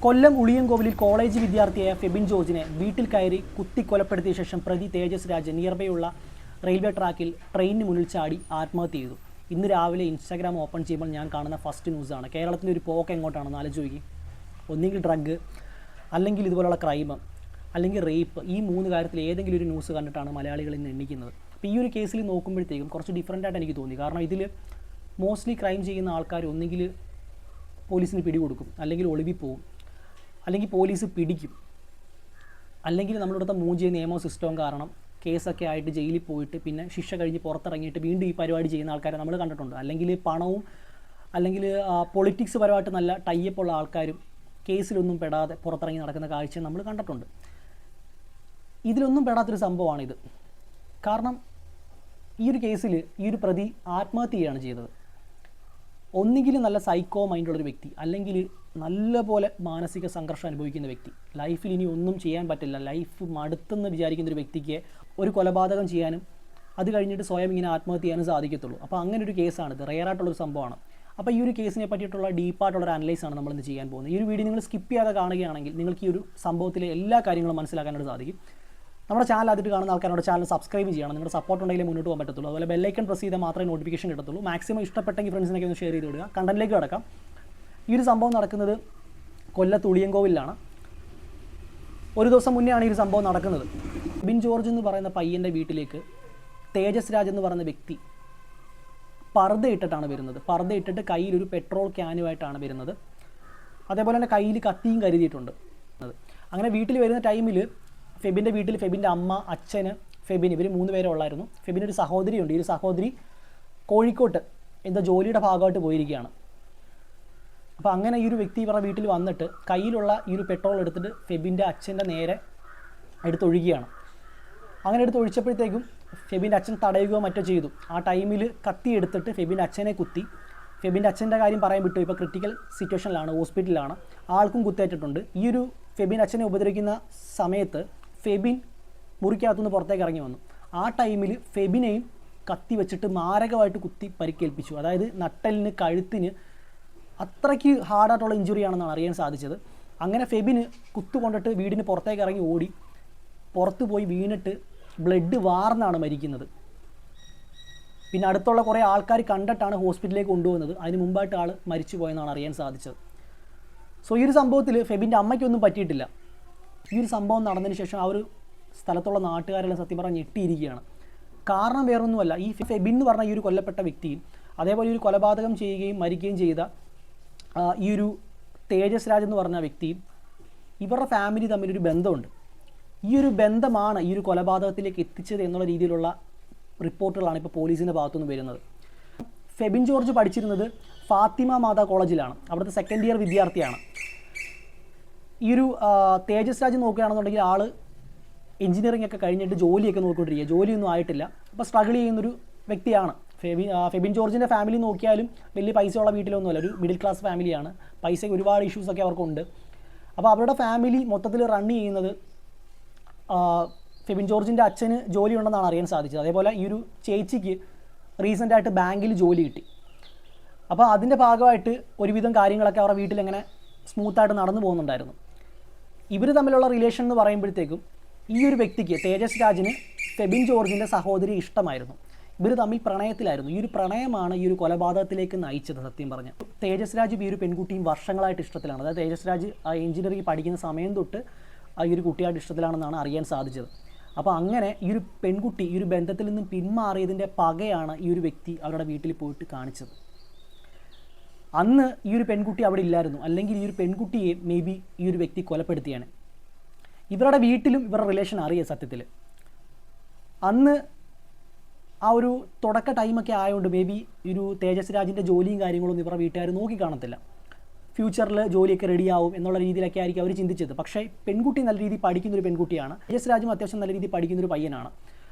കൊല്ലം ഉളിയൻകോവിലിൽ college വിദ്യാർത്ഥിയായ ഫെബിൻ ജോർജിനെ വീട്ടിൽ കയറി കുത്തിക്കൊലപ്പെടുത്തിയ ശേഷം പ്രതി തേജസ് രാജ് നിയർബൈയുള്ള റെയിൽവേ ട്രാക്കിൽ ട്രെയിനിന് മുന്നിൽ ചാടി ആത്മഹത്യ ചെയ്തു. ഇന്ന് രാവിലെ ഇൻസ്റ്റാഗ്രാം ഓപ്പൺ ചെയ്യുമ്പോൾ ഞാൻ കാണുന്ന ഫസ്റ്റ് ന്യൂസാണ്. കേരളത്തിൻ്റെ ഒരു പോക്ക് എങ്ങോട്ടാണെന്ന് ആലോചിക്കുക. ഒന്നുകിൽ ഡ്രഗ്, അല്ലെങ്കിൽ ഇതുപോലുള്ള ക്രൈം, അല്ലെങ്കിൽ റേപ്പ്. ഈ മൂന്ന് കാര്യത്തിൽ ഏതെങ്കിലും ഒരു ന്യൂസ് കണ്ടിട്ടാണ് മലയാളികൾ ഇന്ന് എണ്ണിക്കുന്നത്. അപ്പോൾ ഈ ഒരു കേസിൽ നോക്കുമ്പോഴത്തേക്കും കുറച്ച് ഡിഫറൻ്റായിട്ട് എനിക്ക് തോന്നി. കാരണം ഇതിൽ മോസ്റ്റ്ലി ക്രൈം ചെയ്യുന്ന ആൾക്കാർ ഒന്നുകിൽ പോലീസിന് പിടികൊടുക്കും, അല്ലെങ്കിൽ ഒളിവിൽ പോവും, അല്ലെങ്കിൽ പോലീസ് പിടിക്കും, അല്ലെങ്കിൽ നമ്മളിവിടുത്തെ മൂഞ്ചിയ നിയമ സിസ്റ്റവും കാരണം കേസൊക്കെ ആയിട്ട് ജയിലിൽ പോയിട്ട് പിന്നെ ശിക്ഷ കഴിഞ്ഞ് പുറത്തിറങ്ങിയിട്ട് വീണ്ടും ഈ പരിപാടി ചെയ്യുന്ന ആൾക്കാരെ നമ്മൾ കണ്ടിട്ടുണ്ട്. അല്ലെങ്കിൽ പണവും അല്ലെങ്കിൽ പൊളിറ്റിക്സ് പരമായിട്ട് നല്ല ടൈപ്പുള്ള ആൾക്കാരും കേസിലൊന്നും പെടാതെ പുറത്തിറങ്ങി നടക്കുന്ന കാഴ്ച നമ്മൾ കണ്ടിട്ടുണ്ട്. ഇതിലൊന്നും പെടാത്തൊരു സംഭവമാണിത്. കാരണം ഈ ഒരു കേസിൽ ഈ ഒരു പ്രതി ആത്മഹത്യ ചെയ്യുകയാണ് ചെയ്തത്. ഒന്നുകിൽ നല്ല സൈക്കോ മൈൻഡുള്ളൊരു വ്യക്തി, അല്ലെങ്കിൽ നല്ലപോലെ മാനസിക സംഘർഷം അനുഭവിക്കുന്ന വ്യക്തി, ലൈഫിൽ ഇനി ഒന്നും ചെയ്യാൻ പറ്റില്ല, ലൈഫ് മടുത്തെന്ന് വിചാരിക്കുന്നൊരു വ്യക്തിക്ക് ഒരു കൊലപാതകം ചെയ്യാനും അത് കഴിഞ്ഞിട്ട് സ്വയം ഇങ്ങനെ ആത്മഹത്യ ചെയ്യാനും സാധിക്കത്തുള്ളൂ. അപ്പോൾ അങ്ങനെ ഒരു കേസാണിത്, റെയറായിട്ടുള്ളൊരു സംഭവമാണ്. അപ്പോൾ ഈ ഒരു കേസിനെ പറ്റിയിട്ടുള്ള ഡീപ്പായിട്ടുള്ളൊരു അനലൈസാണ് നമ്മളിന്ന് ചെയ്യാൻ പോകുന്നത്. ഈ ഒരു വീഡിയോ നിങ്ങൾ സ്കിപ്പ് ചെയ്യാതെ കാണുകയാണെങ്കിൽ നിങ്ങൾക്ക് ഈ ഒരു സംഭവത്തിലെ എല്ലാ കാര്യങ്ങളും മനസ്സിലാക്കാനായിട്ട് സാധിക്കും. നമ്മുടെ ചാനൽ ആദ്യമായിട്ട് കാണുന്ന ആൾക്കാരുടെ ചാനൽ സബ്സ്ക്രൈബ് ചെയ്യണം. നിങ്ങളുടെ സപ്പോർട്ട് ഉണ്ടെങ്കിൽ മുന്നോട്ട് പോകാൻ പറ്റത്തുള്ളൂ. അതുപോലെ ബെല്ലൈക്കൺ പ്രസ് ചെയ്താൽ മാത്രമേ നോട്ടിഫിക്കേഷൻ കിട്ടത്തുള്ളൂ. മാക്സിമം ഇഷ്ടപ്പെട്ടെങ്കിൽ ഫ്രണ്ട്സിനൊക്കെ ഒന്ന് ഷെയർ ചെയ്ത് വിടുക. കണ്ടന്റിലേക്ക് കിടക്കാം. ഈ ഒരു സംഭവം നടക്കുന്നത് കൊല്ലത്ത് ഉളിയൻകോവിലാണ്. ഒരു ദിവസം മുന്നെയാണ് ഈ ഒരു സംഭവം നടക്കുന്നത്. ഫെബിൻ ജോർജ് എന്ന് പറയുന്ന പയ്യൻ്റെ വീട്ടിലേക്ക് തേജസ് രാജ് എന്ന് പറയുന്ന വ്യക്തി പർദ്ദ ഇട്ടിട്ടാണ് വരുന്നത്. പർദ്ദ ഇട്ടിട്ട് കയ്യിലൊരു പെട്രോൾ ക്യാനുമായിട്ടാണ് വരുന്നത്. അതേപോലെ തന്നെ കയ്യിൽ കത്തിയും കരുതിയിട്ടുണ്ട്. അങ്ങനെ വീട്ടിൽ വരുന്ന ടൈമിൽ ഫെബിൻ്റെ വീട്ടിൽ ഫെബിൻ്റെ അമ്മ, അച്ഛന്, ഫെബിൻ, ഇവർ 3 പേരെ ഉള്ളായിരുന്നു. ഫെബിനൊരു സഹോദരിയുണ്ട്. ഈ ഒരു സഹോദരി കോഴിക്കോട്ട് എന്തോ ജോലിയുടെ ഭാഗമായിട്ട് പോയിരിക്കുകയാണ്. അപ്പോൾ അങ്ങനെ ഈ ഒരു വ്യക്തി ഇവരുടെ വീട്ടിൽ വന്നിട്ട് കയ്യിലുള്ള ഈ ഒരു പെട്രോൾ എടുത്തിട്ട് ഫെബിൻ്റെ അച്ഛൻ്റെ നേരെ എടുത്തൊഴുകിയാണ്. അങ്ങനെ എടുത്തൊഴിച്ചപ്പോഴത്തേക്കും ഫെബിൻ്റെ അച്ഛൻ തടയുകയോ മറ്റോ ചെയ്തു. ആ ടൈമിൽ കത്തി എടുത്തിട്ട് ഫെബിൻ്റെ അച്ഛനെ കുത്തി. ഫെബിൻ്റെ അച്ഛൻ്റെ കാര്യം പറയാൻ വിട്ടു. ഇപ്പോൾ ക്രിട്ടിക്കൽ സിറ്റുവേഷനിലാണ്, ഹോസ്പിറ്റലിലാണ്, ആൾക്കും കുത്തേറ്റിട്ടുണ്ട്. ഈ ഒരു ഫെബിൻ അച്ഛനെ ഉപദ്രവിക്കുന്ന സമയത്ത് ഫെബിൻ മുറിക്കകത്തുനിന്ന് പുറത്തേക്ക് ഇറങ്ങി വന്നു. ആ ടൈമിൽ ഫെബിനെയും കത്തി വെച്ചിട്ട് മാരകമായിട്ട് കുത്തി പരിക്കേൽപ്പിച്ചു. അതായത് നട്ടലിന്, കഴുത്തിന് അത്രയ്ക്ക് ഹാർഡായിട്ടുള്ള ഇഞ്ചുറിയാണെന്നാണ് അറിയാൻ സാധിച്ചത്. അങ്ങനെ ഫെബിന് കുത്തുകൊണ്ടിട്ട് വീടിന് പുറത്തേക്ക് ഇറങ്ങി ഓടി, പുറത്ത് പോയി വീണിട്ട് ബ്ലഡ് വാർന്നാണ് മരിക്കുന്നത്. പിന്നെ അടുത്തുള്ള കുറേ ആൾക്കാർ കണ്ടിട്ടാണ് ഹോസ്പിറ്റലിലേക്ക് കൊണ്ടുപോകുന്നത്. അതിന് മുമ്പായിട്ട് ആൾ മരിച്ചു പോയെന്നാണ് അറിയാൻ സാധിച്ചത്. സോ ഈ ഒരു സംഭവത്തിൽ ഫെബിൻ്റെ അമ്മയ്ക്കൊന്നും പറ്റിയിട്ടില്ല. ഈ ഒരു സംഭവം നടന്നതിന് ശേഷം ആ ഒരു സ്ഥലത്തുള്ള നാട്ടുകാരെല്ലാം സത്യം പറഞ്ഞാൽ ഞെട്ടിയിരിക്കുകയാണ്. കാരണം വേറൊന്നുമല്ല, ഈ ഫെബിൻ എന്ന് പറഞ്ഞ ഈ ഒരു കൊല്ലപ്പെട്ട വ്യക്തിയും അതേപോലെ ഒരു കൊലപാതകം ചെയ്യുകയും മരിക്കുകയും ചെയ്ത ഈ ഒരു തേജസ് രാജ് എന്ന് പറഞ്ഞ വ്യക്തിയും ഇവരുടെ ഫാമിലി തമ്മിലൊരു ബന്ധമുണ്ട്. ഈ ഒരു ബന്ധമാണ് ഈ ഒരു കൊലപാതകത്തിലേക്ക് എത്തിച്ചത് എന്നുള്ള രീതിയിലുള്ള റിപ്പോർട്ടുകളാണ് ഇപ്പോൾ പോലീസിൻ്റെ ഭാഗത്തുനിന്ന് വരുന്നത്. ഫെബിൻ ജോർജ് പഠിച്ചിരുന്നത് ഫാത്തിമ മാതാ കോളേജിലാണ്. അവിടുത്തെ സെക്കൻഡ് ഇയർ വിദ്യാർത്ഥിയാണ്. ഈ ഒരു തേജസ് രാജ് നോക്കുകയാണെന്നുണ്ടെങ്കിൽ ആൾ എഞ്ചിനീയറിംഗ് ഒക്കെ കഴിഞ്ഞിട്ട് ജോലിയൊക്കെ നോക്കിക്കൊണ്ടിരിക്കുക. ജോലിയൊന്നും ആയിട്ടില്ല. അപ്പോൾ സ്ട്രഗിൾ ചെയ്യുന്നൊരു വ്യക്തിയാണ്. ഫെബിൻ ജോർജിൻ്റെ ഫാമിലി നോക്കിയാലും വലിയ പൈസയുള്ള വീട്ടിലൊന്നുമല്ല, ഒരു മിഡിൽ ക്ലാസ് ഫാമിലിയാണ്. പൈസയ്ക്ക് ഒരുപാട് ഇഷ്യൂസൊക്കെ അവർക്കുണ്ട്. അപ്പോൾ അവരുടെ ഫാമിലി മൊത്തത്തിൽ റൺ ചെയ്യുന്നത് ഫെബിൻ ജോർജിൻ്റെ അച്ഛന് ജോലി ഉണ്ടെന്നാണ് അറിയാൻ സാധിച്ചത്. അതേപോലെ ഈ ഒരു ചേച്ചിക്ക് റീസെൻ്റായിട്ട് ബാങ്കിൽ ജോലി കിട്ടി. അപ്പോൾ അതിൻ്റെ ഭാഗമായിട്ട് ഒരുവിധം കാര്യങ്ങളൊക്കെ അവരുടെ വീട്ടിലെങ്ങനെ സ്മൂത്തായിട്ട് നടന്നു പോകുന്നുണ്ടായിരുന്നു. ഇവർ തമ്മിലുള്ള റിലേഷൻ എന്ന് പറയുമ്പോഴത്തേക്കും ഈ ഒരു വ്യക്തിക്ക് തേജസ് രാജിന് ഫെബിൻ ജോർജിൻ്റെ സഹോദരി ഇഷ്ടമായിരുന്നു. ഇവർ തമ്മിൽ പ്രണയത്തിലായിരുന്നു. ഈ ഒരു പ്രണയമാണ് ഈ ഒരു കൊലപാതകത്തിലേക്ക് നയിച്ചത്. സത്യം പറഞ്ഞാൽ തേജസ് രാജ് ഈ ഒരു പെൺകുട്ടിയും വർഷങ്ങളായിട്ട് ഇഷ്ടത്തിലാണ്. അതായത് തേജസ് രാജ് എഞ്ചിനീയറിംഗ് പഠിക്കുന്ന സമയം തൊട്ട് ഈ ഒരു കുട്ടിയായിട്ട് ഇഷ്ടത്തിലാണെന്നാണ് അറിയാൻ സാധിച്ചത്. അപ്പോൾ അങ്ങനെ ഈ ഒരു പെൺകുട്ടി ഈ ഒരു ബന്ധത്തിൽ നിന്നും പിന്മാറിയതിൻ്റെ പകയാണ് ഈ ഒരു വ്യക്തി അവരുടെ വീട്ടിൽ പോയിട്ട് കാണിച്ചത്. അന്ന് ഈ ഒരു പെൺകുട്ടി അവിടെ ഇല്ലായിരുന്നു, അല്ലെങ്കിൽ ഈ ഒരു പെൺകുട്ടിയെ മേ ബി ഈ ഒരു വ്യക്തി കൊലപ്പെടുത്തിയാണ്. ഇവരുടെ വീട്ടിലും ഇവരുടെ റിലേഷൻ അറിയാം. സത്യത്തിൽ അന്ന് ആ ഒരു തുടക്ക ടൈമൊക്കെ ആയതുകൊണ്ട് മേ ബി ഈ ഒരു തേജസ് രാജിൻ്റെ ജോലിയും കാര്യങ്ങളൊന്നും ഇവരുടെ വീട്ടുകാർ നോക്കി കാണത്തില്ല. ഫ്യൂച്ചറിൽ ജോലിയൊക്കെ റെഡിയാവും എന്നുള്ള രീതിയിലൊക്കെ ആയിരിക്കും അവർ ചിന്തിച്ചത്. പക്ഷേ പെൺകുട്ടി നല്ല രീതിയിൽ പഠിക്കുന്നൊരു പെൺകുട്ടിയാണ്. തേജസ് രാജും അത്യാവശ്യം നല്ല രീതിയിൽ പഠിക്കുന്നൊരു പയ്യനാണ്.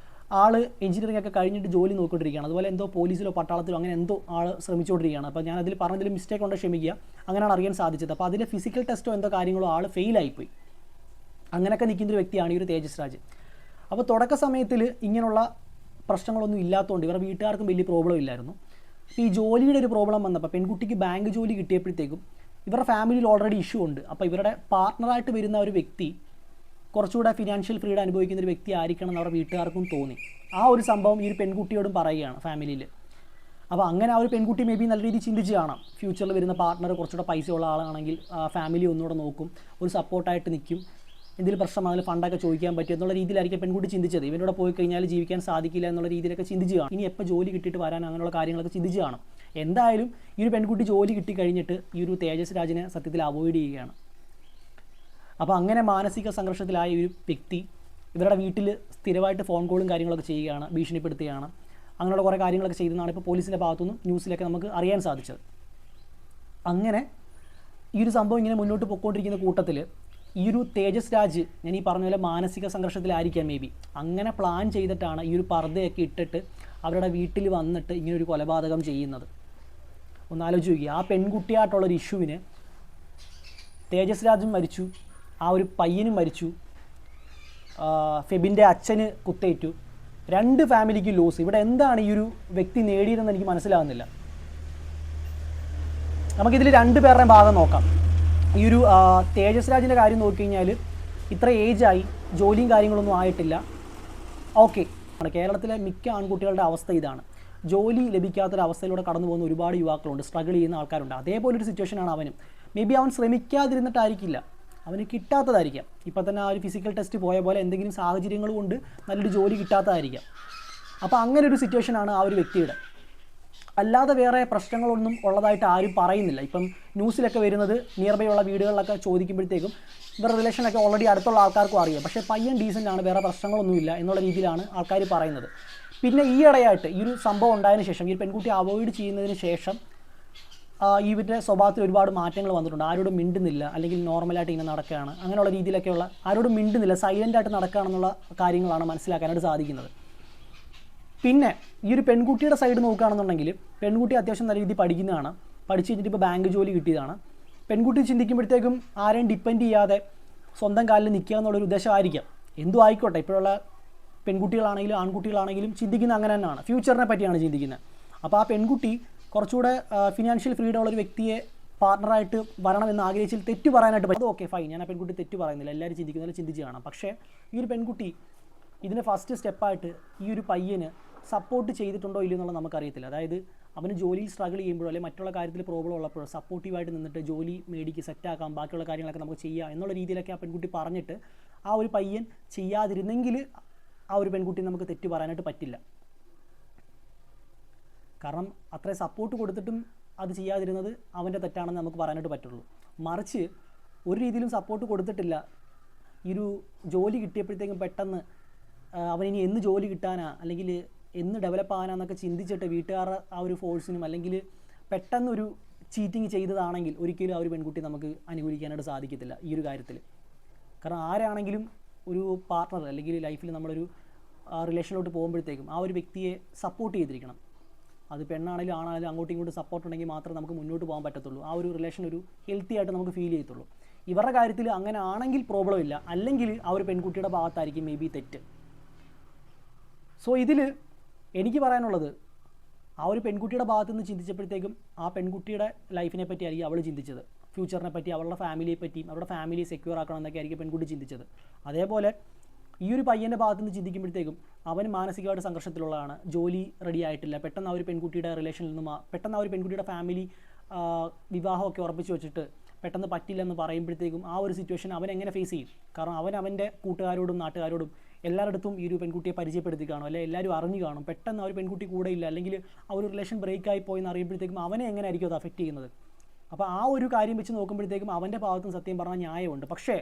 ആൾ എഞ്ചിനീയറിംഗ് ഒക്കെ കഴിഞ്ഞിട്ട് ജോലി നോക്കിക്കൊണ്ടിരിക്കുകയാണ്. അതുപോലെ എന്തോ പോലീസിലോ പട്ടാളത്തിലോ അങ്ങനെ എന്തോ ആൾ ശ്രമിച്ചുകൊണ്ടിരിക്കുകയാണ്. അപ്പോൾ ഞാൻ അതിൽ പറഞ്ഞതിൽ മിസ്റ്റേക്ക് കൊണ്ട് ക്ഷമിക്കുക. അങ്ങനെയാണ് അറിയാൻ സാധിച്ചത്. അപ്പോൾ അതിലെ ഫിസിക്കൽ ടെസ്റ്റോ എന്തോ കാര്യങ്ങളോ ആൾ ഫെയിലായിപ്പോയി. അങ്ങനെയൊക്കെ നിൽക്കുന്നൊരു വ്യക്തിയാണ് ഈ ഒരു തേജസ് രാജ്. അപ്പോൾ തുടക്ക സമയത്തിൽ ഇങ്ങനെയുള്ള പ്രശ്നങ്ങളൊന്നും ഇല്ലാത്തതുകൊണ്ട് ഇവരുടെ വീട്ടുകാർക്കും വലിയ പ്രോബ്ലം ഇല്ലായിരുന്നു. ഈ ജോലിയുടെ ഒരു പ്രോബ്ലം വന്നപ്പോൾ പെൺകുട്ടിക്ക് ബാങ്ക് ജോലി കിട്ടിയപ്പോഴത്തേക്കും ഇവരുടെ ഫാമിലിയിൽ ഓൾറെഡി ഇഷ്യൂ ഉണ്ട്. അപ്പോൾ ഇവരുടെ പാർട്ട്ണറായിട്ട് വരുന്ന ഒരു വ്യക്തി കുറച്ചുകൂടെ ഫിനാൻഷ്യൽ ഫ്രീഡം അനുഭവിക്കുന്ന ഒരു വ്യക്തി ആയിരിക്കണം എന്ന് അവരുടെ വീട്ടുകാർക്കും തോന്നി. ആ ഒരു സംഭവം ഈ ഒരു പെൺകുട്ടിയോടും പറയുകയാണ് ഫാമിലിയിൽ. അപ്പോൾ അങ്ങനെ ആ ഒരു പെൺകുട്ടി മേ ബി നല്ല രീതിയിൽ ചിന്തിച്ച് കാണാം, ഫ്യൂച്ചറിൽ വരുന്ന പാർട്ട്ണർ കുറച്ചുകൂടെ പൈസയുള്ള ആളാണെങ്കിൽ ഫാമിലി ഒന്നുകൂടെ നോക്കും, ഒരു സപ്പോർട്ടായിട്ട് നിൽക്കും, എന്തെങ്കിലും പ്രശ്നം അതിൽ ഫണ്ടൊക്കെ ചോദിക്കാൻ പറ്റും എന്നുള്ള രീതിയിലായിരിക്കും പെൺകുട്ടി ചിന്തിച്ചത്. ഇവനോട് പോയി കഴിഞ്ഞാൽ ജീവിക്കാൻ സാധിക്കില്ല എന്നുള്ള രീതിയിലൊക്കെ ചിന്തിച്ച് കാണും. ഇനി എപ്പോൾ ജോലി കിട്ടിയിട്ട് വരാൻ അങ്ങനെയുള്ള കാര്യങ്ങളൊക്കെ ചിന്തിച്ച് കാണും. എന്തായാലും ഈ ഒരു പെൺകുട്ടി ജോലി കിട്ടിക്കഴിഞ്ഞിട്ട് ഈ ഒരു തേജസ് രാജിനെ സത്യത്തിൽ അവോയ്ഡ് ചെയ്യുകയാണ്. അപ്പോൾ അങ്ങനെ മാനസിക സംഘർഷത്തിലായ ഒരു വ്യക്തി ഇവരുടെ വീട്ടിൽ സ്ഥിരമായിട്ട് ഫോൺ കോളും കാര്യങ്ങളൊക്കെ ചെയ്യുകയാണ്, ഭീഷണിപ്പെടുത്തുകയാണ്. അങ്ങനെയുള്ള കുറേ കാര്യങ്ങളൊക്കെ ചെയ്തെന്നാണ് ഇപ്പോൾ പോലീസിൻ്റെ ഭാഗത്തുനിന്നും ന്യൂസിലൊക്കെ നമുക്ക് അറിയാൻ സാധിച്ചത്. അങ്ങനെ ഈ ഒരു സംഭവം ഇങ്ങനെ മുന്നോട്ട് പോയിക്കൊണ്ടിരിക്കുന്ന കൂട്ടത്തിൽ ഈ ഒരു തേജസ് രാജ് ഞാൻ ഈ പറഞ്ഞ പോലെ മാനസിക സംഘർഷത്തിലായിരിക്കാം മേ ബി, അങ്ങനെ പ്ലാൻ ചെയ്തിട്ടാണ് ഈ ഒരു പർദ്ദയൊക്കെ ഇട്ടിട്ട് അവരുടെ വീട്ടിൽ വന്നിട്ട് ഇങ്ങനൊരു കൊലപാതകം ചെയ്യുന്നത്. ഒന്ന് ആലോചിച്ച് നോക്കി, ആ പെൺകുട്ടിയായിട്ടുള്ളൊരു ഇഷ്യൂവിന് തേജസ് രാജും മരിച്ചു, ആ ഒരു പയ്യനും മരിച്ചു, ഫെബിൻ്റെ അച്ഛന് കുത്തേറ്റു, 2 ഫാമിലിക്ക് ലോസ്. ഇവിടെ എന്താണ് ഈ ഒരു വ്യക്തി നേടിയതെന്ന് എനിക്ക് മനസ്സിലാകുന്നില്ല. നമുക്കിതിൽ 2 പേരുടെയും ഭാഗം നോക്കാം. ഈ ഒരു തേജസ് രാജിൻ്റെ കാര്യം നോക്കിക്കഴിഞ്ഞാൽ ഇത്ര ഏജായി, ജോലിയും കാര്യങ്ങളൊന്നും ആയിട്ടില്ല. ഓക്കെ, കേരളത്തിലെ മിക്ക ആൺകുട്ടികളുടെ അവസ്ഥ ഇതാണ്. ജോലി ലഭിക്കാത്തൊരവസ്ഥയിലൂടെ കടന്നു പോകുന്ന ഒരുപാട് യുവാക്കളുണ്ട്, സ്ട്രഗിൾ ചെയ്യുന്ന ആൾക്കാരുണ്ട്. അതേപോലൊരു സിറ്റുവേഷനാണ് അവനും. മേ ബി അവൻ ശ്രമിക്കാതിരുന്നിട്ടായിരിക്കില്ല, അവന് കിട്ടാത്തതായിരിക്കാം. ഇപ്പം തന്നെ ആ ഒരു ഫിസിക്കൽ ടെസ്റ്റ് പോയ പോലെ എന്തെങ്കിലും സാഹചര്യങ്ങൾ കൊണ്ട് നല്ലൊരു ജോലി കിട്ടാത്തതായിരിക്കാം. അപ്പോൾ അങ്ങനെ ഒരു സിറ്റുവേഷനാണ് ആ ഒരു വ്യക്തിയുടെ. അല്ലാതെ വേറെ പ്രശ്നങ്ങളൊന്നും ഉള്ളതായിട്ട് ആരും പറയുന്നില്ല. ഇപ്പം ന്യൂസിലൊക്കെ വരുന്നത് നിയർ ബൈ ഉള്ള വീടുകളിലൊക്കെ ചോദിക്കുമ്പോഴത്തേക്കും ഇവരുടെ റിലേഷനൊക്കെ ഓൾറെഡി അടുത്തുള്ള ആൾക്കാർക്കും അറിയാം, പക്ഷേ പയ്യൻ ഡീസൻ്റ് ആണ്, വേറെ പ്രശ്നങ്ങളൊന്നുമില്ല എന്നുള്ള രീതിയിലാണ് ആൾക്കാർ പറയുന്നത്. പിന്നെ ഈ ഇടയായിട്ട് ഈ ഒരു സംഭവം ഉണ്ടായതിനു ശേഷം, ഈ പെൺകുട്ടി അവോയ്ഡ് ചെയ്യുന്നതിന് ശേഷം ഇവരുടെ സ്വഭാവത്തിൽ ഒരുപാട് മാറ്റങ്ങൾ വന്നിട്ടുണ്ട്. ആരോടും മിണ്ടുന്നില്ല, അല്ലെങ്കിൽ നോർമലായിട്ട് ഇങ്ങനെ നടക്കുകയാണ്, അങ്ങനെയുള്ള രീതിയിലൊക്കെയുള്ള ആരോടും മിണ്ടുന്നില്ല, സൈലൻ്റായിട്ട് നടക്കുകയാണെന്നുള്ള കാര്യങ്ങളാണ് മനസ്സിലാക്കാനായിട്ട് സാധിക്കുന്നത്. പിന്നെ ഈ ഒരു പെൺകുട്ടിയുടെ സൈഡ് നോക്കുകയാണെന്നുണ്ടെങ്കിൽ പെൺകുട്ടി അത്യാവശ്യം നല്ല രീതിയിൽ പഠിക്കുന്നതാണ്, പഠിച്ച് കഴിഞ്ഞിട്ട് ഇപ്പോൾ ബാങ്ക് ജോലി കിട്ടിയതാണ്. പെൺകുട്ടി ചിന്തിക്കുമ്പോഴത്തേക്കും ആരെയും ഡിപ്പെൻഡ് ചെയ്യാതെ സ്വന്തം കാലിൽ നിൽക്കുക എന്നുള്ളൊരു ഉദ്ദേശമായിരിക്കാം. എന്തും ആയിക്കോട്ടെ, ഇപ്പോഴുള്ള പെൺകുട്ടികളാണെങ്കിലും ആൺകുട്ടികളാണെങ്കിലും ചിന്തിക്കുന്ന അങ്ങനെ തന്നെയാണ്, ഫ്യൂച്ചറിനെ പറ്റിയാണ് ചിന്തിക്കുന്നത്. അപ്പോൾ ആ പെൺകുട്ടി കുറച്ചുകൂടെ ഫിനാൻഷ്യൽ ഫ്രീഡം ഉള്ളൊരു വ്യക്തിയെ പാർട്ണറായിട്ട് വരണമെന്ന് ആഗ്രഹിച്ചിൽ തെറ്റ് പറയാനായിട്ട് പറ്റും. അത് ഓക്കെ, ഫൈൻ, ഞാൻ ആ പെൺകുട്ടി തെറ്റ് പറയുന്നില്ല, എല്ലാവരും ചിന്തിക്കുന്നതിൽ ചിന്തിച്ച് കാണാം. പക്ഷേ ഈ ഒരു പെൺകുട്ടി ഇതിൻ്റെ ഫസ്റ്റ് സ്റ്റെപ്പായിട്ട് ഈ ഒരു പയ്യന് സപ്പോർട്ട് ചെയ്തിട്ടുണ്ടോ ഇല്ലയോ എന്നുള്ളത് നമുക്കറിയത്തില്ല. അതായത് അവന് ജോലിയിൽ സ്ട്രഗിൾ ചെയ്യുമ്പോഴോ അല്ലെങ്കിൽ മറ്റുള്ള കാര്യത്തിൽ പ്രോബ്ലം ഉള്ളപ്പോഴോ സപ്പോർട്ടീവായിട്ട് നിന്നിട്ട് ജോലി മേടിക്ക് സെറ്റാക്കാം, ബാക്കിയുള്ള കാര്യങ്ങളൊക്കെ നമുക്ക് ചെയ്യാം എന്നുള്ള രീതിയിലൊക്കെ ആ പെൺകുട്ടി പറഞ്ഞിട്ട് ആ ഒരു പയ്യൻ ചെയ്യാതിരുന്നെങ്കിൽ ആ ഒരു പെൺകുട്ടി നമുക്ക് തെറ്റ് പറയാനായിട്ട് പറ്റില്ല. കാരണം അത്രയും സപ്പോർട്ട് കൊടുത്തിട്ടും അത് ചെയ്യാതിരുന്നത് അവൻ്റെ തെറ്റാണെന്ന് നമുക്ക് പറയാനായിട്ട് പറ്റുള്ളൂ. മറിച്ച് ഒരു രീതിയിലും സപ്പോർട്ട് കൊടുത്തിട്ടില്ല, ഈ ഒരു ജോലി കിട്ടിയപ്പോഴത്തേക്കും പെട്ടെന്ന് അവനിനി എന്ന് ജോലി കിട്ടാനാ അല്ലെങ്കിൽ എന്ന് ഡെവലപ്പ് ആകാനാന്നൊക്കെ ചിന്തിച്ചിട്ട് വീട്ടുകാരുടെ ആ ഒരു ഫോഴ്സിനും അല്ലെങ്കിൽ പെട്ടെന്നൊരു ചീറ്റിങ് ചെയ്തതാണെങ്കിൽ ഒരിക്കലും ആ ഒരു പെൺകുട്ടി നമുക്ക് അനുകൂലിക്കാനായിട്ട് സാധിക്കത്തില്ല ഈ ഒരു കാര്യത്തിൽ. കാരണം ആരാണെങ്കിലും ഒരു പാർട്ട്ണർ അല്ലെങ്കിൽ ലൈഫിൽ നമ്മളൊരു റിലേഷനിലോട്ട് പോകുമ്പോഴത്തേക്കും ആ ഒരു വ്യക്തിയെ സപ്പോർട്ട് ചെയ്തിരിക്കണം. അത് പെണ്ണാണെങ്കിലും ആണാണെങ്കിലും അങ്ങോട്ടും ഇങ്ങോട്ടും സപ്പോർട്ട് ഉണ്ടെങ്കിൽ മാത്രമേ നമുക്ക് മുന്നോട്ട് പോകാൻ പറ്റത്തുള്ളൂ, ആ ഒരു റിലേഷൻ ഒരു ഹെൽത്തി ആയിട്ട് നമുക്ക് ഫീൽ ചെയ്യത്തുള്ളൂ. ഇവരുടെ കാര്യത്തിൽ അങ്ങനെ ആണെങ്കിൽ പ്രോബ്ലം ഇല്ല, അല്ലെങ്കിൽ ആ ഒരു പെൺകുട്ടിയുടെ ഭാഗത്തായിരിക്കും മേ ബി തെറ്റ്. സോ ഇതിൽ എനിക്ക് പറയാനുള്ളത്, ആ ഒരു പെൺകുട്ടിയുടെ ഭാഗത്തു നിന്ന് ചിന്തിച്ചപ്പോഴത്തേക്കും ആ പെൺകുട്ടിയുടെ ലൈഫിനെ പറ്റി ആയിരിക്കും അവൾ ചിന്തിച്ചത്, ഫ്യൂച്ചറിനെ പറ്റി, അവളുടെ ഫാമിലിയെ പറ്റിയും അവരുടെ ഫാമിലിയെ സെക്യൂർ ആക്കണം എന്നൊക്കെ ആയിരിക്കും പെൺകുട്ടി ചിന്തിച്ചത്. അതേപോലെ ഈ ഒരു പയ്യൻ്റെ ഭാഗത്തു നിന്ന് ചിന്തിക്കുമ്പോഴത്തേക്കും അവൻ മാനസികമായിട്ട് സംഘർഷത്തിലുള്ളതാണ്, ജോലി റെഡി ആയിട്ടില്ല, പെട്ടെന്ന് ആ ഒരു പെൺകുട്ടിയുടെ റിലേഷനിൽ നിന്നും പെട്ടെന്ന് ആ ഒരു പെൺകുട്ടിയുടെ ഫാമിലി വിവാഹമൊക്കെ ഉറപ്പിച്ച് വെച്ചിട്ട് പെട്ടെന്ന് പറ്റില്ലെന്ന് പറയുമ്പോഴത്തേക്കും ആ ഒരു സിറ്റുവേഷൻ അവൻ എങ്ങനെ ഫേസ് ചെയ്യും? കാരണം അവൻ്റെ കൂട്ടുകാരോടും നാട്ടുകാരോടും എല്ലായിടത്തും ഈ ഒരു പെൺകുട്ടിയെ പരിചയപ്പെടുത്തി കാണും, അല്ലെങ്കിൽ എല്ലാവരും അറിഞ്ഞു കാണും. പെട്ടെന്ന് ആ ഒരു പെൺകുട്ടി കൂടെ ഇല്ല, അല്ലെങ്കിൽ ആ ഒരു റിലേഷൻ ബ്രേക്കായി പോയി എന്ന് അറിയുമ്പോഴത്തേക്കും അവനെ എങ്ങനെയായിരിക്കും അത് അഫക്റ്റ് ചെയ്യുന്നത്? അപ്പോൾ ആ ഒരു കാര്യം വെച്ച് നോക്കുമ്പോഴത്തേക്കും അവൻ്റെ ഭാഗത്തും സത്യം പറഞ്ഞാൽ ന്യായമുണ്ട്. പക്ഷേ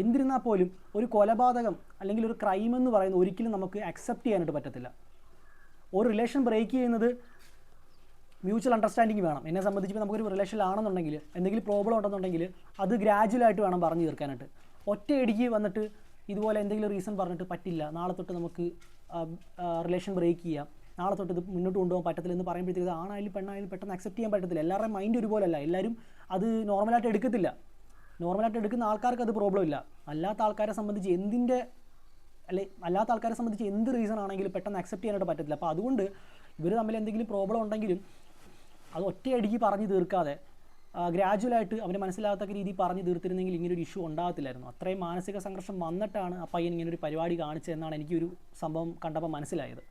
എന്നിരുന്നാൽ പോലും ഒരു കൊലപാതകം അല്ലെങ്കിൽ ഒരു ക്രൈം എന്ന് പറയുന്നത് ഒരിക്കലും നമുക്ക് അക്സെപ്റ്റ് ചെയ്യാനായിട്ട് പറ്റത്തില്ല. ഒരു റിലേഷൻ ബ്രേക്ക് ചെയ്യുന്നത് മ്യൂച്വൽ അണ്ടർസ്റ്റാൻഡിങ് വേണം. എന്നെ സംബന്ധിച്ച് നമുക്കൊരു റിലേഷനിലാണെന്നുണ്ടെങ്കിൽ എന്തെങ്കിലും പ്രോബ്ലം ഉണ്ടെന്നുണ്ടെങ്കിൽ അത് ഗ്രാജുവലായിട്ട് വേണം പറഞ്ഞു തീർക്കാനായിട്ട്. ഒറ്റയടിക്ക് വന്നിട്ട് ഇതുപോലെ എന്തെങ്കിലും റീസൺ പറഞ്ഞിട്ട് പറ്റില്ല, നാളെ തൊട്ട് നമുക്ക് റിലേഷൻ ബ്രേക്ക് ചെയ്യാം, നാളെ തൊട്ട് ഇത് മുന്നോട്ട് കൊണ്ടുപോകാൻ പറ്റത്തില്ല എന്ന് പറയുമ്പോഴത്തേക്ക് ആണായാലും പെണ്ണായാലും പെട്ടെന്ന് അക്സെപ്റ്റ് ചെയ്യാൻ പറ്റത്തില്ല. എല്ലാവരുടെയും മൈൻഡ് ഒരുപോലെയല്ല, എല്ലാവരും അത് നോർമലായിട്ട് എടുക്കത്തില്ല. നോർമലായിട്ട് എടുക്കുന്ന ആൾക്കാർക്ക് അത് പ്രോബ്ലം ഇല്ല. അല്ലാത്ത ആൾക്കാരെ സംബന്ധിച്ച് എന്ത് റീസൺ ആണെങ്കിലും പെട്ടെന്ന് അക്സെപ്റ്റ് ചെയ്യാനായിട്ട് പറ്റത്തില്ല. അപ്പോൾ അതുകൊണ്ട് ഇവർ തമ്മിൽ എന്തെങ്കിലും പ്രോബ്ലം ഉണ്ടെങ്കിലും അത് ഒറ്റയടിക്ക് പറഞ്ഞു തീർക്കാതെ ഗ്രാജുവലായിട്ട് അവന് മനസ്സിലാകത്തക്ക രീതിയിൽ പറഞ്ഞു തീർത്തിരുന്നെങ്കിൽ ഇങ്ങനൊരു ഇഷ്യൂ ഉണ്ടാകത്തില്ലായിരുന്നു. അത്രയും മാനസിക സംഘർഷം വന്നിട്ടാണ് ആ പയ്യൻ ഇങ്ങനൊരു പരിപാടി കാണിച്ചതെന്നാണ് എനിക്കൊരു സംഭവം കണ്ടപ്പോൾ മനസ്സിലായത്.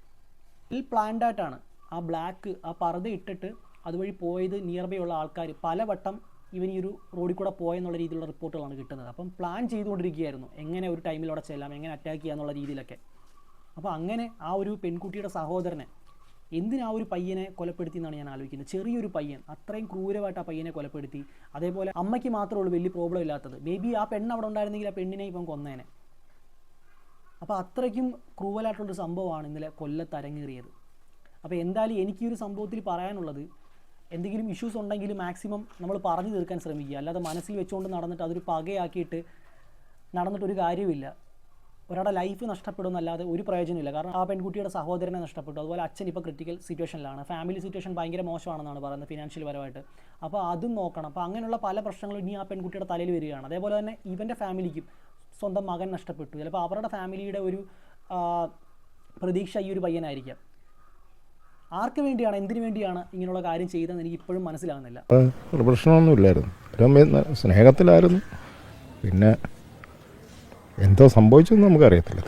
പ്ലാൻഡായിട്ടാണ് ആ ബ്ലാക്ക് ആ പർദ്ദ ഇട്ടിട്ട് അതുവഴി പോയത്. നിയർ ബൈ ഉള്ള ആൾക്കാർ പലവട്ടം ഇവൻ ഈ ഒരു റോഡിൽ കൂടെ പോയെന്നുള്ള രീതിയിലുള്ള റിപ്പോർട്ടുകളാണ് കിട്ടുന്നത്. അപ്പം പ്ലാൻ ചെയ്തുകൊണ്ടിരിക്കുകയായിരുന്നു എങ്ങനെ ഒരു ടൈമിലൂടെ ചെല്ലാം, എങ്ങനെ അറ്റാക്ക് ചെയ്യാന്നുള്ള രീതിയിലൊക്കെ. അപ്പോൾ അങ്ങനെ ആ ഒരു പെൺകുട്ടിയുടെ സഹോദരനെ എന്തിനാ ഒരു പയ്യനെ കൊലപ്പെടുത്തി എന്നാണ് ഞാൻ ആലോചിക്കുന്നത്. ചെറിയൊരു പയ്യൻ അത്രയും ക്രൂരമായിട്ട് ആ പയ്യനെ കൊലപ്പെടുത്തി. അതേപോലെ അമ്മയ്ക്ക് മാത്രമേ ഉള്ളൂ വലിയ പ്രോബ്ലം ഇല്ലാത്തത്. മേ ബി ആ പെണ്ണ് അവിടെ ഉണ്ടായിരുന്നെങ്കിൽ ആ പെണ്ണിനെ ഇപ്പം കൊന്നേനെ. അപ്പോൾ അത്രയ്ക്കും ക്രൂവലായിട്ടുള്ളൊരു സംഭവമാണ് ഇന്നലെ കൊല്ലത്ത് അരങ്ങേറിയത്. അപ്പോൾ എന്തായാലും എനിക്ക് ഈ ഒരു സംഭവത്തിൽ പറയാനുള്ളത്, എന്തെങ്കിലും ഇഷ്യൂസ് ഉണ്ടെങ്കിൽ മാക്സിമം നമ്മൾ പറഞ്ഞു തീർക്കാൻ ശ്രമിക്കുക. അല്ലാതെ മനസ്സിൽ വെച്ചുകൊണ്ട് നടന്നിട്ട് അതൊരു പകയാക്കിയിട്ട് നടന്നിട്ടൊരു കാര്യമില്ല. ഒരാളുടെ ലൈഫ് നഷ്ടപ്പെടുമെന്നല്ലാതെ ഒരു പ്രയോജനമില്ല. കാരണം ആ പെൺകുട്ടിയുടെ സഹോദരനെ നഷ്ടപ്പെട്ടു. അതുപോലെ അച്ഛൻ ഇപ്പോൾ ക്രിട്ടിക്കൽ സിറ്റുവേഷനിലാണ്. ഫാമിലി സിറ്റുവേഷൻ ഭയങ്കര മോശമാണെന്നാണ് പറയുന്നത് ഫിനാൻഷ്യൽ പരമായിട്ട്. അപ്പോൾ അതും നോക്കണം. അപ്പോൾ അങ്ങനെയുള്ള പല പ്രശ്നങ്ങളും ഇനി ആ പെൺകുട്ടിയുടെ തലയിൽ വരികയാണ്. അതേപോലെ തന്നെ ഇവൻ്റെ ഫാമിലിക്കും സ്വന്തം മകൻ നഷ്ടപ്പെട്ടു. ചിലപ്പോൾ അവരുടെ ഫാമിലിയുടെ ഒരു പ്രതീക്ഷ ഈ ഒരു പയ്യനായിരിക്കാം. ആർക്ക് വേണ്ടിയാണ്, എന്തിനു വേണ്ടിയാണ് ഇങ്ങനെയുള്ള കാര്യം ചെയ്തതെന്ന് എനിക്ക് ഇപ്പോഴും മനസ്സിലാകുന്നില്ല. പ്രശ്നമൊന്നുമില്ലായിരുന്നു, സ്നേഹത്തിലായിരുന്നു. പിന്നെ എന്തോ സംഭവിച്ചെന്ന് നമുക്കറിയത്തില്ല.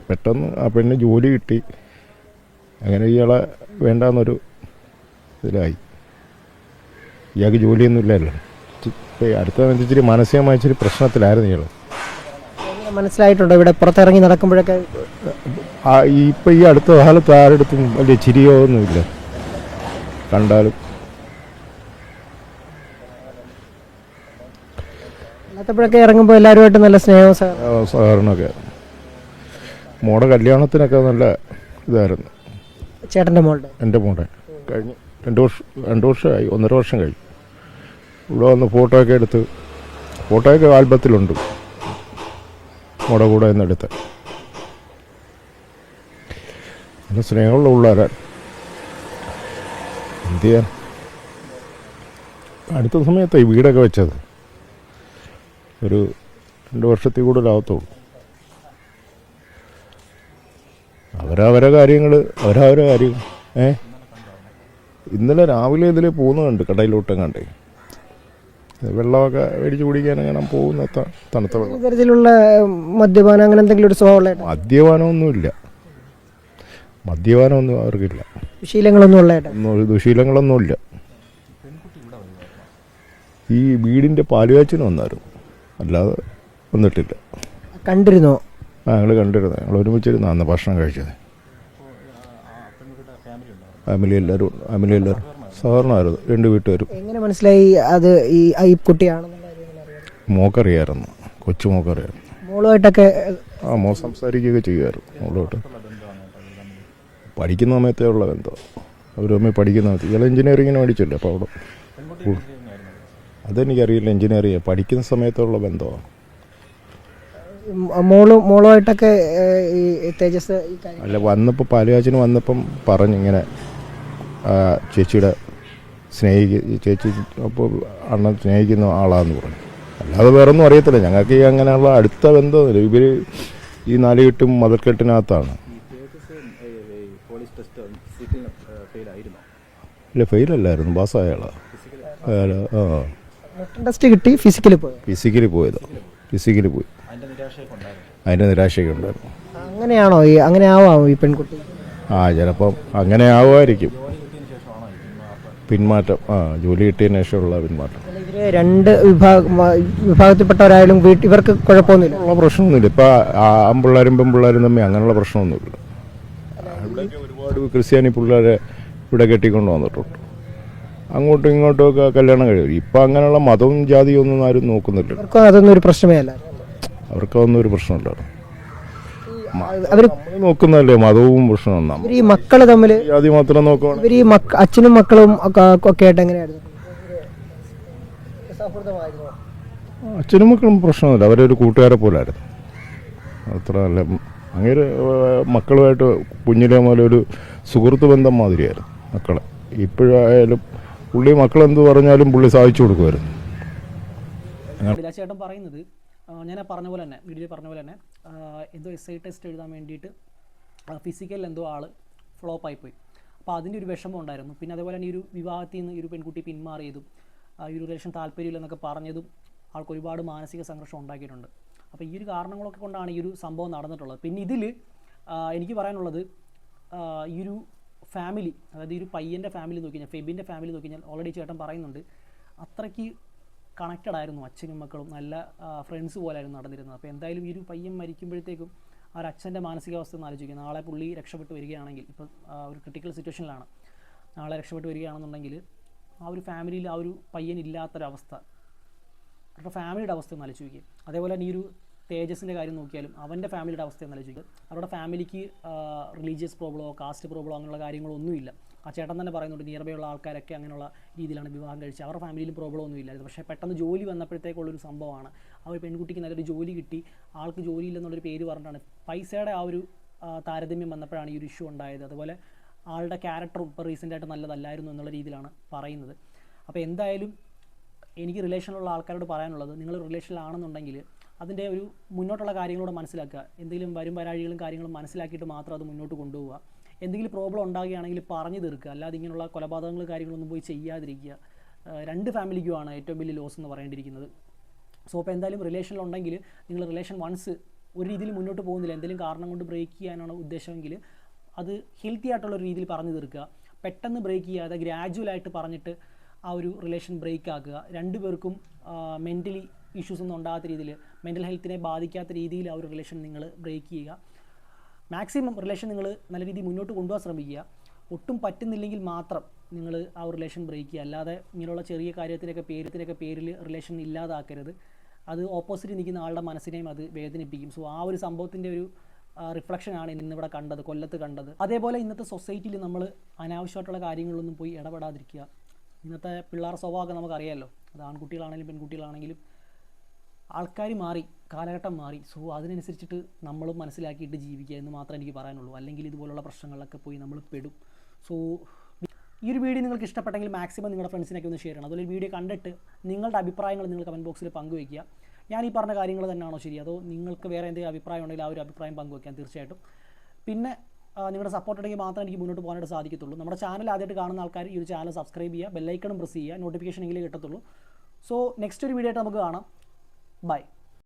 പെട്ടെന്ന് ആ പെണ്ണ് ജോലി കിട്ടി, അങ്ങനെ ഇയാളെ വേണ്ടാന്നൊരു ഇതിലായി. ഇയാൾക്ക് ജോലിയൊന്നും ഇല്ലല്ലോ. അടുത്ത ഇച്ചിരി മാനസികമായ ഇച്ചിരി പ്രശ്നത്തിലായിരുന്നു ഇയാൾ. മനസ്സിലായിട്ടുണ്ടോ ഇവിടെ പുറത്തിറങ്ങി നടക്കുമ്പോഴൊക്കെ? ഇപ്പം ഈ അടുത്ത കാലത്ത് ആരുടെടുത്തും വലിയ ചിരിയോ ഒന്നുമില്ല കണ്ടാലും. അല്ലാത്തപ്പോഴൊക്കെ ഇറങ്ങുമ്പോൾ എല്ലാവരുമായിട്ട് നല്ല സ്നേഹവും സഹകരണമൊക്കെ. മോടെ കല്യാണത്തിനൊക്കെ നല്ല ഇതായിരുന്നു. ചേട്ടൻ്റെ മോളുടെ? എൻ്റെ മോടെ കഴിഞ്ഞ് 2 വർഷമായി, 1.5 വർഷം കഴിഞ്ഞു. ഇവിടെ വന്ന് ഫോട്ടോയൊക്കെ എടുത്ത്, ഫോട്ടോയൊക്കെ ആൽബത്തിലുണ്ട് മോടെ കൂടെ നിന്നെടുത്ത്. നല്ല സ്നേഹമുള്ള പിള്ളേരാണ്. എന്ത് ചെയ്യാൻ, അടുത്ത സമയത്താണ് ഈ വീടൊക്കെ വെച്ചത്. ഒരു 2 വർഷത്തിൽ കൂടുതലാവത്തുള്ളൂ. അവരവരെ കാര്യങ്ങൾ അവരവരെ കാര്യം. ഇന്നലെ രാവിലെ ഇതിൽ പോകുന്നുണ്ട് കടയിലോട്ടും കണ്ടേ. വെള്ളമൊക്കെ മേടിച്ച് കുടിക്കാനങ്ങനെ പോകുന്ന തണുത്ത വെള്ളം. തരത്തിലുള്ള മദ്യപാനം അങ്ങനെ എന്തെങ്കിലും ഒരു സ്വഭാവമുള്ള? മദ്യപാനമൊന്നുമില്ല, മദ്യപാനമൊന്നും അവർക്കില്ല. ദുശീലങ്ങളൊന്നും ഉള്ള? ദുശീലങ്ങളൊന്നുമില്ല. ഈ വീടിൻ്റെ പാലുകാച്ചിന് വന്നായിരുന്നു, അല്ലാതെ വന്നിട്ടില്ല. കണ്ടിരുന്നോ? ഞങ്ങൾ കണ്ടിരുന്നു. ഞങ്ങൾ ഒരുമിച്ചിരുന്നു അന്ന് ഭക്ഷണം കഴിച്ചത്. ഫാമിലി എല്ലാവരും സഹകരണമായിരുന്നു, 2 വീട്ടുകാരും. എങ്ങനെ മനസ്സിലായി അത് ഈ കുട്ടിയാണെന്നുള്ള? മോക്കറിയായിരുന്നു, കൊച്ചു മോക്കറിയായിരുന്നു. മോളുമായിട്ടൊക്കെ? മോൾ സംസാരിക്കുകയൊക്കെ ചെയ്യുമായിരുന്നു. മോളോട്ട് പഠിക്കുന്ന സമയത്തേ ഉള്ള ബന്ധം. അവരമ്മ പഠിക്കുന്ന സമയത്ത് ഇയാൾ എഞ്ചിനീയറിങ്ങിന് പഠിച്ചല്ലേ. അപ്പോൾ അവിടെ അതെനിക്കറിയില്ല. എഞ്ചിനീയറിങ് പഠിക്കുന്ന സമയത്തുള്ള ബന്ധമാണ്. മോളുമായിട്ടൊക്കെ തേജസ്? അല്ല, വന്നപ്പോൾ പാലുകാച്ചിന് വന്നപ്പം പറഞ്ഞിങ്ങനെ ചേച്ചിയുടെ ചേച്ചി അപ്പോൾ അണ്ണൻ സ്നേഹിക്കുന്ന ആളാന്ന് പറഞ്ഞു. അല്ലാതെ വേറൊന്നും അറിയത്തില്ല ഞങ്ങൾക്ക്. ഈ അങ്ങനെയുള്ള അടുത്ത ബന്ധമില്ല. ഇവർ ഈ 4 കെട്ടും മതിൽക്കെട്ടിനകത്താണ്. ഇല്ല, ഫെയിലല്ലായിരുന്നു, പാസ്സായ ആളാണ്. ടെസ്റ്റ് കിട്ടി, ഫിസിക്കലി പോയതോ? ഫിസിക്കലി പോയി. അതിൻ്റെ നിരാശയൊക്കെ ഉണ്ടായിരുന്നു. അങ്ങനെയാണോ? അങ്ങനെ ആവാമോ ഈ പെൺകുട്ടി? ചിലപ്പം അങ്ങനെ ആവുമായിരിക്കും. പിന്മാറ്റം, ജോലി കിട്ടിയതിന് ശേഷമുള്ള പിന്മാറ്റം. ഇവര് 2 വിഭാഗത്തിൽപ്പെട്ടവരായാലും ഇവർക്ക് കുഴപ്പമൊന്നുമില്ല? ഉള്ള പ്രശ്നമൊന്നുമില്ല. ഇപ്പം ആൺപിള്ളേരും പെൺപിള്ളേരും തമ്മിൽ അങ്ങനെയുള്ള പ്രശ്നമൊന്നുമില്ല. ഇവിടെയൊക്കെ ഒരുപാട് ക്രിസ്ത്യാനി പിള്ളേരെ ഇവിടെ കെട്ടിക്കൊണ്ട് വന്നിട്ടുണ്ട്. അങ്ങോട്ടും ഇങ്ങോട്ടും ഒക്കെ കല്യാണം കഴിയും. ഇപ്പം അങ്ങനെയുള്ള മതവും ജാതിയും ഒന്നും ആരും നോക്കുന്നില്ല. അതൊന്നും ഒരു പ്രശ്നമേ അല്ല. അവർക്കതൊന്നും ഒരു പ്രശ്നമില്ല. അവർ നോക്കുന്നതല്ലേ മതവും പ്രശ്നമൊന്നും. ഈ മക്കള് തമ്മിൽ ജാതി മാത്രം നോക്കുവാണ്. ഇവർ ഈ അച്ഛനും മക്കളും ഒക്കെ ആയിട്ട് എങ്ങനെയായിരുന്നു? അച്ഛനും മക്കളും പ്രശ്നമൊന്നുമില്ല. അവരൊരു കൂട്ടുകാരെ പോലായിരുന്നു. അത്ര നല്ല അങ്ങനെ മക്കളുമായിട്ട് കുഞ്ഞിലെ മുതൽ ഒരു സുഹൃത്ത് ബന്ധം മാതിരിയായിരുന്നു മക്കളെ. ഇപ്പോഴായാലും പുള്ളി മക്കളെന്ത് പറഞ്ഞാലും പുള്ളി സാധിച്ചു കൊടുക്കുമായിരുന്നു. ചേട്ടൻ പറയുന്നത് ഞാൻ പറഞ്ഞ പോലെ തന്നെ വീഡിയോ പറഞ്ഞ പോലെ തന്നെ എന്തോ SI ടെസ്റ്റ് എഴുതാൻ വേണ്ടിയിട്ട് ഫിസിക്കൽ എന്തോ ആൾ ഫ്ലോപ്പായിപ്പോയി. അപ്പോൾ അതിൻ്റെ ഒരു വിഷമം ഉണ്ടായിരുന്നു. പിന്നെ അതേപോലെ തന്നെ ഈ ഒരു വിവാഹത്തിൽ നിന്ന് ഈ ഒരു പെൺകുട്ടി പിന്മാറിയതും ഈ ഒരു റിലേഷൻ താല്പര്യമില്ലെന്നൊക്കെ പറഞ്ഞതും ആൾക്ക് ഒരുപാട് മാനസിക സംഘർഷം ഉണ്ടാക്കിയിട്ടുണ്ട്. അപ്പോൾ ഈ ഒരു കാരണങ്ങളൊക്കെ കൊണ്ടാണ് ഈ ഒരു സംഭവം നടന്നിട്ടുള്ളത്. പിന്നെ ഇതിൽ എനിക്ക് പറയാനുള്ളത് ഈ ഒരു ഫാമിലി, അതായത് ഈ ഒരു പയ്യൻ്റെ ഫാമിലി നോക്കി കഴിഞ്ഞാൽ, ഫെബിൻ്റെ ഫാമിലി നോക്കി കഴിഞ്ഞാൽ ഓൾറെഡി ചേട്ടൻ പറയുന്നുണ്ട് അത്രയ്ക്ക് കണക്റ്റഡ് ആയിരുന്നു അച്ഛനും മക്കളും, നല്ല ഫ്രണ്ട്സ് പോലായിരുന്നു നടന്നിരുന്നത്. അപ്പോൾ എന്തായാലും ഈ ഒരു പയ്യൻ മരിക്കുമ്പോഴത്തേക്കും ആ ഒരു അച്ഛൻ്റെ മാനസികാവസ്ഥ ഒന്ന് ആലോചിക്കുക. നാളെ പുള്ളി രക്ഷപ്പെട്ട് വരികയാണെങ്കിൽ, ഇപ്പോൾ ഒരു ക്രിട്ടിക്കൽ സിറ്റുവേഷനിലാണ്, നാളെ രക്ഷപ്പെട്ട് വരികയാണെന്നുണ്ടെങ്കിൽ ആ ഒരു ഫാമിലിയിൽ ആ ഒരു പയ്യൻ ഇല്ലാത്തൊരവസ്ഥ, അവരുടെ ഫാമിലിയുടെ അവസ്ഥ ഒന്ന് ആലോചിക്കുക. അതേപോലെ തന്നെ ഈ ഒരു തേജസിൻ്റെ കാര്യം നോക്കിയാലും അവൻ്റെ ഫാമിലിയുടെ അവസ്ഥ ഒന്ന് ആലോചിക്കുക. അവരുടെ ഫാമിലിക്ക് റിലീജിയസ് പ്രോബ്ലമോ കാസ്റ്റ് പ്രോബ്ലമോ അങ്ങനെയുള്ള കാര്യങ്ങളൊന്നുമില്ല. ആ ചേട്ടൻ തന്നെ പറയുന്നുണ്ട് നിയർ ബൈ ഉള്ള ആൾക്കാരൊക്കെ അങ്ങനെയുള്ള രീതിയിലാണ് വിവാഹം കഴിച്ചത്, അവരുടെ ഫാമിലിയിലും പ്രോബ്ലം ഒന്നും ഇല്ലായിരുന്നു. പക്ഷേ പെട്ടെന്ന് ജോലി വന്നപ്പോഴത്തേക്കുള്ളൊരു സംഭവമാണ്, ആ ഒരു പെൺകുട്ടിക്ക് നല്ലൊരു ജോലി കിട്ടി, ആൾക്ക് ജോലിയില്ലെന്നുള്ളൊരു പേര് പറഞ്ഞിട്ടാണ് പൈസയുടെ ആ ഒരു താരതമ്യം വന്നപ്പോഴാണ് ഈ ഒരു ഇഷ്യൂ ഉണ്ടായത്. അതുപോലെ ആളുടെ ക്യാരക്ടറും ഇപ്പോൾ റീസെൻ്റായിട്ട് നല്ലതല്ലായിരുന്നു എന്നുള്ള രീതിയിലാണ് പറയുന്നത്. അപ്പോൾ എന്തായാലും എനിക്ക് റിലേഷനിലുള്ള ആൾക്കാരോട് പറയാനുള്ളത്, നിങ്ങൾ റിലേഷനിലാണെന്നുണ്ടെങ്കിൽ അതിൻ്റെ ഒരു മുന്നോട്ടുള്ള കാര്യങ്ങളോട് മനസ്സിലാക്കുക. എന്തെങ്കിലും വരും വരാഴികളും കാര്യങ്ങളും മനസ്സിലാക്കിയിട്ട് മാത്രം അത് മുന്നോട്ട് കൊണ്ടുപോവുക. എന്തെങ്കിലും പ്രോബ്ലം ഉണ്ടാകുകയാണെങ്കിൽ പറഞ്ഞു തീർക്കുക, അല്ലാതെ ഇങ്ങനെയുള്ള കൊലപാതകങ്ങൾ കാര്യങ്ങളൊന്നും പോയി ചെയ്യാതിരിക്കുക. രണ്ട് ഫാമിലിക്കുമാണ് ഏറ്റവും വലിയ ലോസ് എന്ന് പറയേണ്ടിയിരിക്കുന്നത്. സോ അപ്പോൾ എന്തായാലും റിലേഷനിലുണ്ടെങ്കിൽ നിങ്ങൾ റിലേഷൻ വൺസ് ഒരു രീതിയിൽ മുന്നോട്ട് പോകുന്നില്ല, എന്തെങ്കിലും കാരണം കൊണ്ട് ബ്രേക്ക് ചെയ്യാനാണ് ഉദ്ദേശമെങ്കിൽ അത് ഹെൽത്തി ആയിട്ടുള്ള ഒരു രീതിയിൽ പറഞ്ഞു തീർക്കുക. പെട്ടെന്ന് ബ്രേക്ക് ചെയ്യാതെ ഗ്രാജുവലായിട്ട് പറഞ്ഞിട്ട് ആ ഒരു റിലേഷൻ ബ്രേക്ക് ആക്കുക. രണ്ടുപേർക്കും മെൻ്റലി ഇഷ്യൂസ് ഒന്നും ഉണ്ടാകാത്ത രീതിയിൽ, മെൻ്റൽ ഹെൽത്തിനെ ബാധിക്കാത്ത രീതിയിൽ ആ ഒരു റിലേഷൻ നിങ്ങൾ ബ്രേക്ക് ചെയ്യുക. മാക്സിമം റിലേഷൻ നിങ്ങൾ നല്ല രീതിയിൽ മുന്നോട്ട് കൊണ്ടുപോകാൻ ശ്രമിക്കുക. ഒട്ടും പറ്റുന്നില്ലെങ്കിൽ മാത്രം നിങ്ങൾ ആ ഒരു റിലേഷൻ ബ്രേക്ക് ചെയ്യുക, അല്ലാതെ ഇങ്ങനെയുള്ള ചെറിയ കാര്യത്തിനൊക്കെ പേരിൽ റിലേഷൻ ഇല്ലാതാക്കരുത്. അത് ഓപ്പോസിറ്റ് നിൽക്കുന്ന ആളുടെ മനസ്സിനെയും അത് വേദനിപ്പിക്കും. സോ ആ ഒരു സംഭവത്തിൻ്റെ ഒരു റിഫ്ലക്ഷനാണ് ഇന്നിവിടെ കണ്ടത്, കൊല്ലത്ത് കണ്ടത്. അതേപോലെ ഇന്നത്തെ സൊസൈറ്റിയിൽ നമ്മൾ അനാവശ്യമായിട്ടുള്ള കാര്യങ്ങളിലൊന്നും പോയി ഇടപെടാതിരിക്കുക. ഇന്നത്തെ പിള്ളേർ സ്വഭാവമൊക്കെ നമുക്കറിയാമല്ലോ, അത് ആൺകുട്ടികളാണെങ്കിലും പെൺകുട്ടികളാണെങ്കിലും ആൾക്കാർ മാറി, കാലഘട്ടം മാറി. സോ അതിനനുസരിച്ചിട്ട് നമ്മളും മനസ്സിലാക്കിയിട്ട് ജീവിക്കുക എന്ന് മാത്രമേ എനിക്ക് പറയാനുള്ളൂ. അല്ലെങ്കിൽ ഇതുപോലുള്ള പ്രശ്നങ്ങളിലൊക്കെ പോയി നമ്മൾ പെടും. സോ ഈ ഒരു വീഡിയോ നിങ്ങൾക്ക് ഇഷ്ടപ്പെട്ടെങ്കിൽ മാക്സിമം നിങ്ങളുടെ ഫ്രണ്ട്സിനൊക്കെ ഒന്ന് ഷെയർ ചെയ്യണം. അതുപോലെ വീഡിയോ കണ്ടിട്ട് നിങ്ങളുടെ അഭിപ്രായങ്ങൾ നിങ്ങൾ കമൻറ്റ് ബോക്സിൽ പങ്കുവയ്ക്കുക. ഞാൻ ഈ പറഞ്ഞ കാര്യങ്ങൾ തന്നെയാണോ ശരി, അതോ നിങ്ങൾക്ക് വേറെ എന്തെങ്കിലും അഭിപ്രായം ഉണ്ടെങ്കിൽ ആ ഒരു അഭിപ്രായം പങ്കുവയ്ക്കാം തീർച്ചയായിട്ടും. പിന്നെ നിങ്ങളുടെ സപ്പോർട്ട് ഉണ്ടെങ്കിൽ മാത്രമേ എനിക്ക് മുന്നോട്ട് പോകാനായിട്ട് സാധിക്കത്തുള്ളൂ. നമ്മുടെ ചാനൽ ആദ്യമായിട്ട് കാണുന്ന ആൾക്കാർ ഈ ഒരു ചാനൽ സബ്സ്ക്രൈബ് ചെയ്യുക, ബെല്ലൈക്കണും പ്രസ് ചെയ്യുക, നോട്ടിഫിക്കേഷൻ എങ്കിലും കിട്ടത്തുള്ളൂ. സോ നെക്സ്റ്റ് ഒരു വീഡിയോ ആയിട്ട് നമുക്ക് കാണാം. ബൈ.